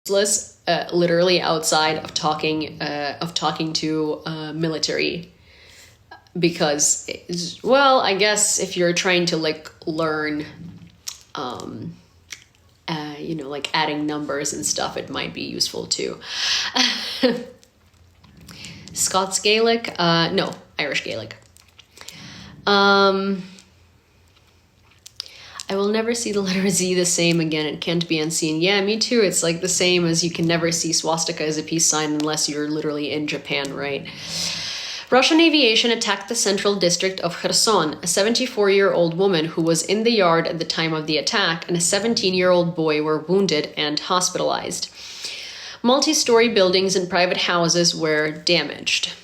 useless, literally outside of talking to military, because well, I guess if you're trying to like learn like adding numbers and stuff, it might be useful too. Scots Gaelic, no, Irish Gaelic. I will never see the letter Z the same again. It can't be unseen. Yeah, me too. It's like the same as you can never see swastika as a peace sign unless you're literally in Japan, right? Russian aviation attacked the central district of Kherson. A 74-year-old woman who was in the yard at the time of the attack and a 17-year-old boy were wounded and hospitalized. Multi-story buildings and private houses were damaged.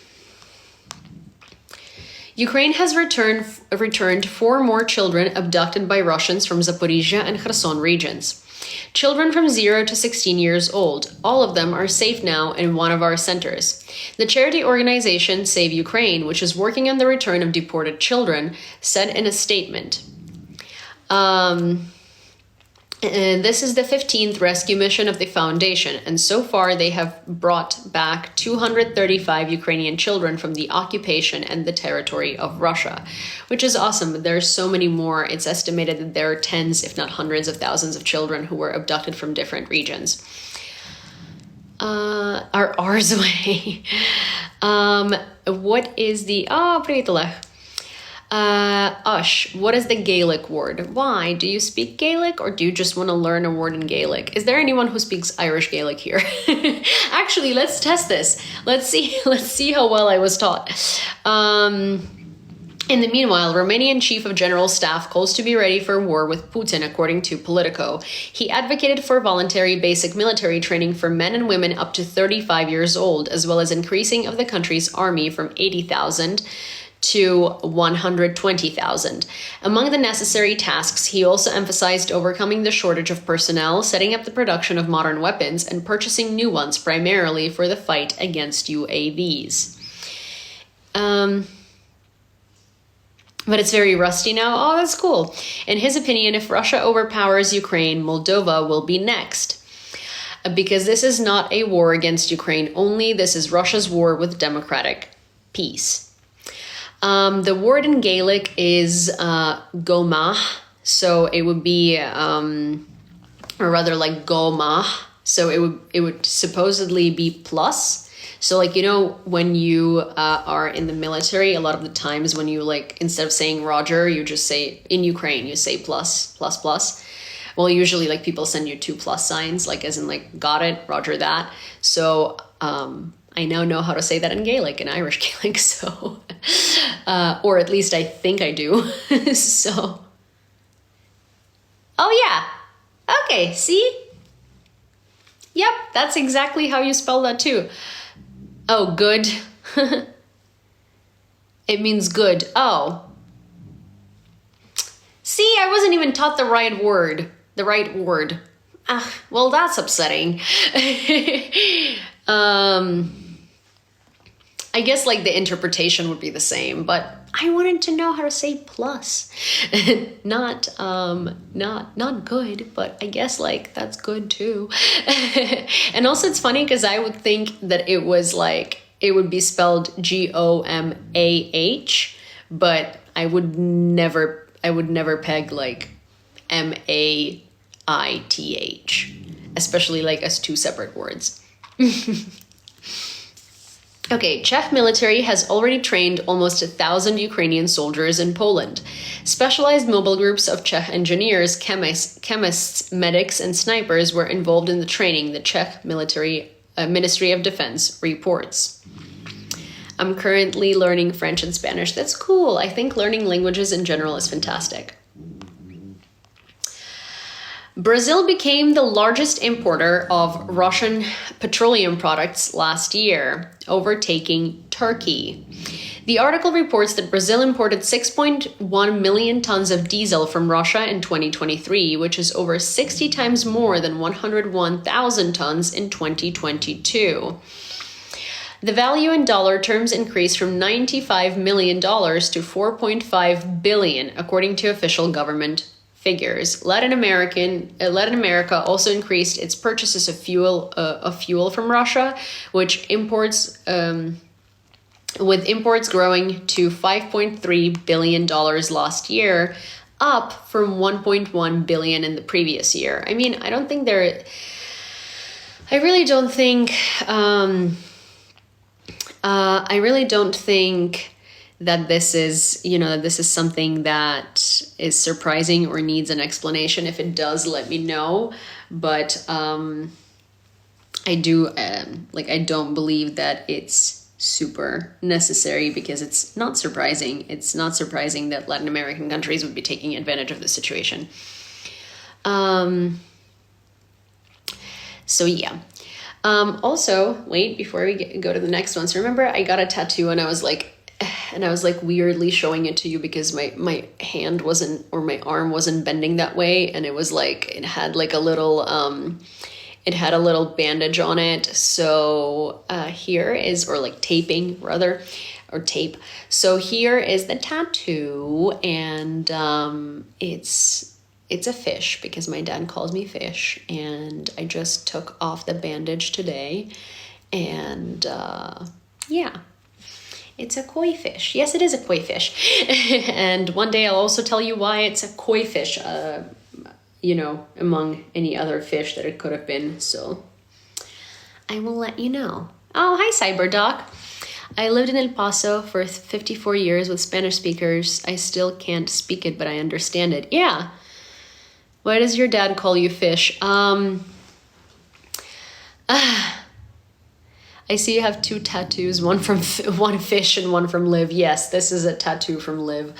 Ukraine has returned 4 more children abducted by Russians from Zaporizhia and Kherson regions. Children from 0 to 16 years old. All of them are safe now in one of our centers. The charity organization Save Ukraine, which is working on the return of deported children, said in a statement. This is the 15th rescue mission of the foundation, and so far they have brought back 235 Ukrainian children from the occupation and the territory of Russia, which is awesome. There's so many more. It's estimated that there are tens, if not hundreds of thousands of children who were abducted from different regions. Are ours away. What is the... Oh, привіт, Олег. Ush, what is the Gaelic word? Why? Do you speak Gaelic or do you just want to learn a word in Gaelic? Is there anyone who speaks Irish Gaelic here? Actually, let's test this. Let's see how well I was taught. In the meanwhile, Romanian Chief of General Staff calls to be ready for war with Putin, according to Politico. He advocated for voluntary basic military training for men and women up to 35 years old, as well as increasing of the country's army from 80,000 to 120,000. Among the necessary tasks, he also emphasized overcoming the shortage of personnel, setting up the production of modern weapons, and purchasing new ones primarily for the fight against UAVs. But it's very rusty now. Oh, that's cool. In his opinion, if Russia overpowers Ukraine, Moldova will be next. Because this is not a war against Ukraine only, this is Russia's war with democratic peace. The word in Gaelic is goma, so it would be, or rather like goma, so it would supposedly be plus. So like, you know, when you are in the military, a lot of the times when you like, instead of saying Roger, you just say, in Ukraine, you say plus. Well, usually like people send you 2 plus signs, like as in like, got it, Roger that. So I now know how to say that in Gaelic, in Irish Gaelic, so, or at least I think I do, so. Oh yeah, okay, see? Yep, that's exactly how you spell that too. Oh, good. It means good. Oh. See, I wasn't even taught the right word. Well, that's upsetting. I guess like the interpretation would be the same, but I wanted to know how to say plus. not good, but I guess like that's good too. And also it's funny because I would think that it was like, it would be spelled Gomah, but I would never peg like Maith, especially like as 2 separate words. Okay, Czech military has already trained almost 1,000 Ukrainian soldiers in Poland. Specialized mobile groups of Czech engineers, chemists, medics, and snipers were involved in the training, the Czech Ministry of Defense reports. I'm currently learning French and Spanish. That's cool. I think learning languages in general is fantastic. Brazil became the largest importer of Russian petroleum products last year, overtaking Turkey. The article reports that Brazil imported 6.1 million tons of diesel from Russia in 2023, which is over 60 times more than 101,000 tons in 2022. The value in dollar terms increased from $95 million to $4.5 billion, according to official government figures. Latin America also increased its purchases of fuel from Russia, which with imports growing to $5.3 billion last year, up from $1.1 billion in the previous year. I mean, I really don't think that this is, that this is something that is surprising or needs an explanation. If it does, let me know. But I don't believe that it's super necessary, because it's not surprising. It's not surprising that Latin American countries would be taking advantage of the situation. So yeah. Also, wait, before we go to the next one. So remember, I got a tattoo and I was like weirdly showing it to you because my hand wasn't, or my arm wasn't bending that way. And it was like, it had like a little, bandage on it. So here is, or like taping rather, or tape. So here is the tattoo, and it's a fish, because my dad calls me Fish, and I just took off the bandage today, and yeah, it's a koi fish. Yes, it is a koi fish. And one day I'll also tell you why it's a koi fish, among any other fish that it could have been. So I will let you know. Oh, hi, CyberDoc. I lived in El Paso for 54 years with Spanish speakers. I still can't speak it, but I understand it. Yeah. Why does your dad call you Fish? I see you have two tattoos, one fish and one from Liv. Yes, this is a tattoo from Liv.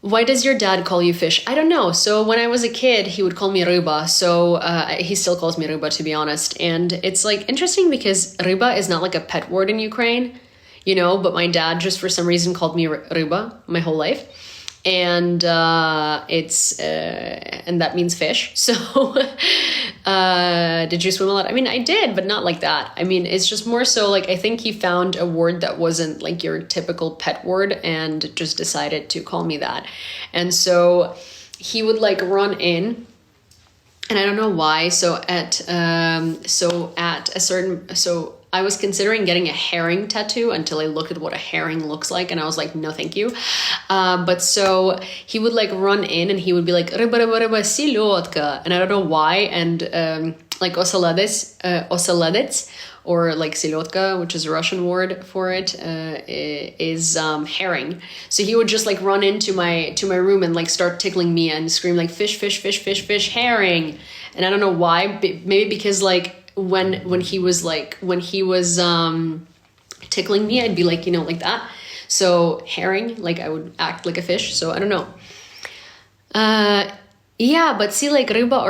Why does your dad call you Fish? I don't know. So when I was a kid, he would call me Ryba. So he still calls me Ryba, to be honest. And it's like interesting because Ryba is not like a pet word in Ukraine, but my dad just for some reason called me Ryba my whole life. And and that means fish. So did you swim a lot? I mean, I did, but not like that. I mean, it's just more so like, I think he found a word that wasn't like your typical pet word and just decided to call me that. And so he would like run in, and I don't know why. So I was considering getting a herring tattoo until I looked at what a herring looks like, and I was like, no, thank you. But so he would like run in and he would be like, ryba, ryba, ryba, silotka. And I don't know why. And like oseledets, or like silotka, which is a Russian word for it, is herring. So he would just like run into my room and like start tickling me and scream like fish, fish, fish, fish, fish, herring. And I don't know why, maybe because like, when he was tickling me, I'd be like, like that. So herring, like I would act like a fish. So I don't know. Yeah, but see, like ryba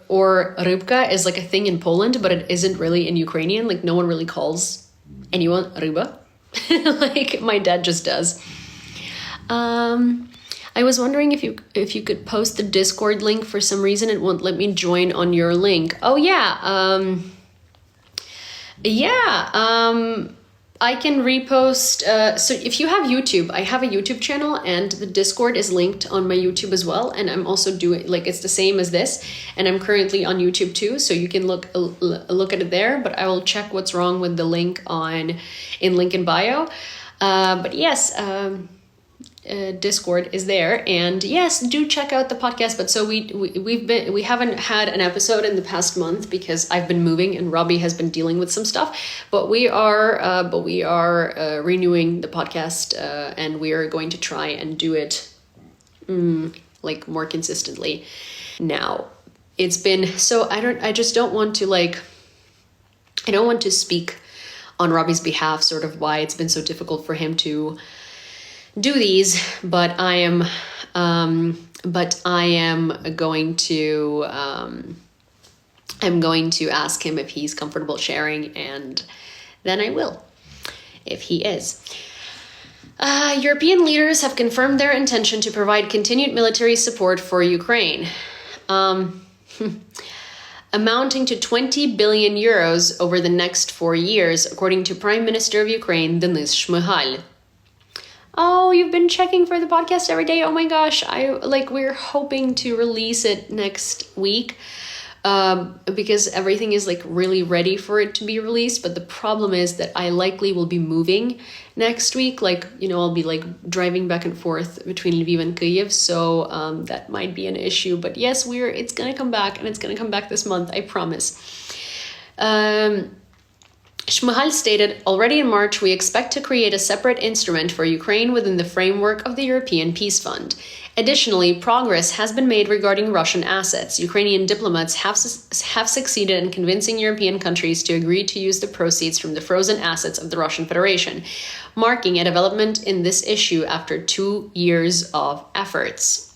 or rybka is like a thing in Poland, but it isn't really in Ukrainian. Like no one really calls anyone ryba. Like my dad just does. I was wondering if you could post the Discord link. For some reason it won't let me join on your link. Oh yeah. I can repost. So if you have YouTube, I have a YouTube channel, and the Discord is linked on my YouTube as well. And I'm also doing like, it's the same as this, and I'm currently on YouTube too. So you can look at it there, but I will check what's wrong with the link in link in bio. But yes, Discord is there, and yes, do check out the podcast. But so we haven't had an episode in the past month because I've been moving and Robbie has been dealing with some stuff, but we are renewing the podcast, and we are going to try and do it like more consistently. Now it's been so I don't want to speak on Robbie's behalf, sort of why it's been so difficult for him to do these, but I am going to I'm going to ask him if he's comfortable sharing, and then I will, if he is. European leaders have confirmed their intention to provide continued military support for Ukraine, amounting to 20 billion euros over the next 4 years, according to Prime Minister of Ukraine, Denis Shmyhal. Oh, you've been checking for the podcast every day. Oh my gosh. We're hoping to release it next week. Because everything is like really ready for it to be released. But the problem is that I likely will be moving next week. Like, you know, I'll be like driving back and forth between Lviv and Kyiv. So that might be an issue. But yes, it's going to come back, and it's going to come back this month. I promise. Shmuhal stated, already in March, we expect to create a separate instrument for Ukraine within the framework of the European Peace Fund. Additionally, progress has been made regarding Russian assets. Ukrainian diplomats have succeeded in convincing European countries to agree to use the proceeds from the frozen assets of the Russian Federation, marking a development in this issue after 2 years of efforts.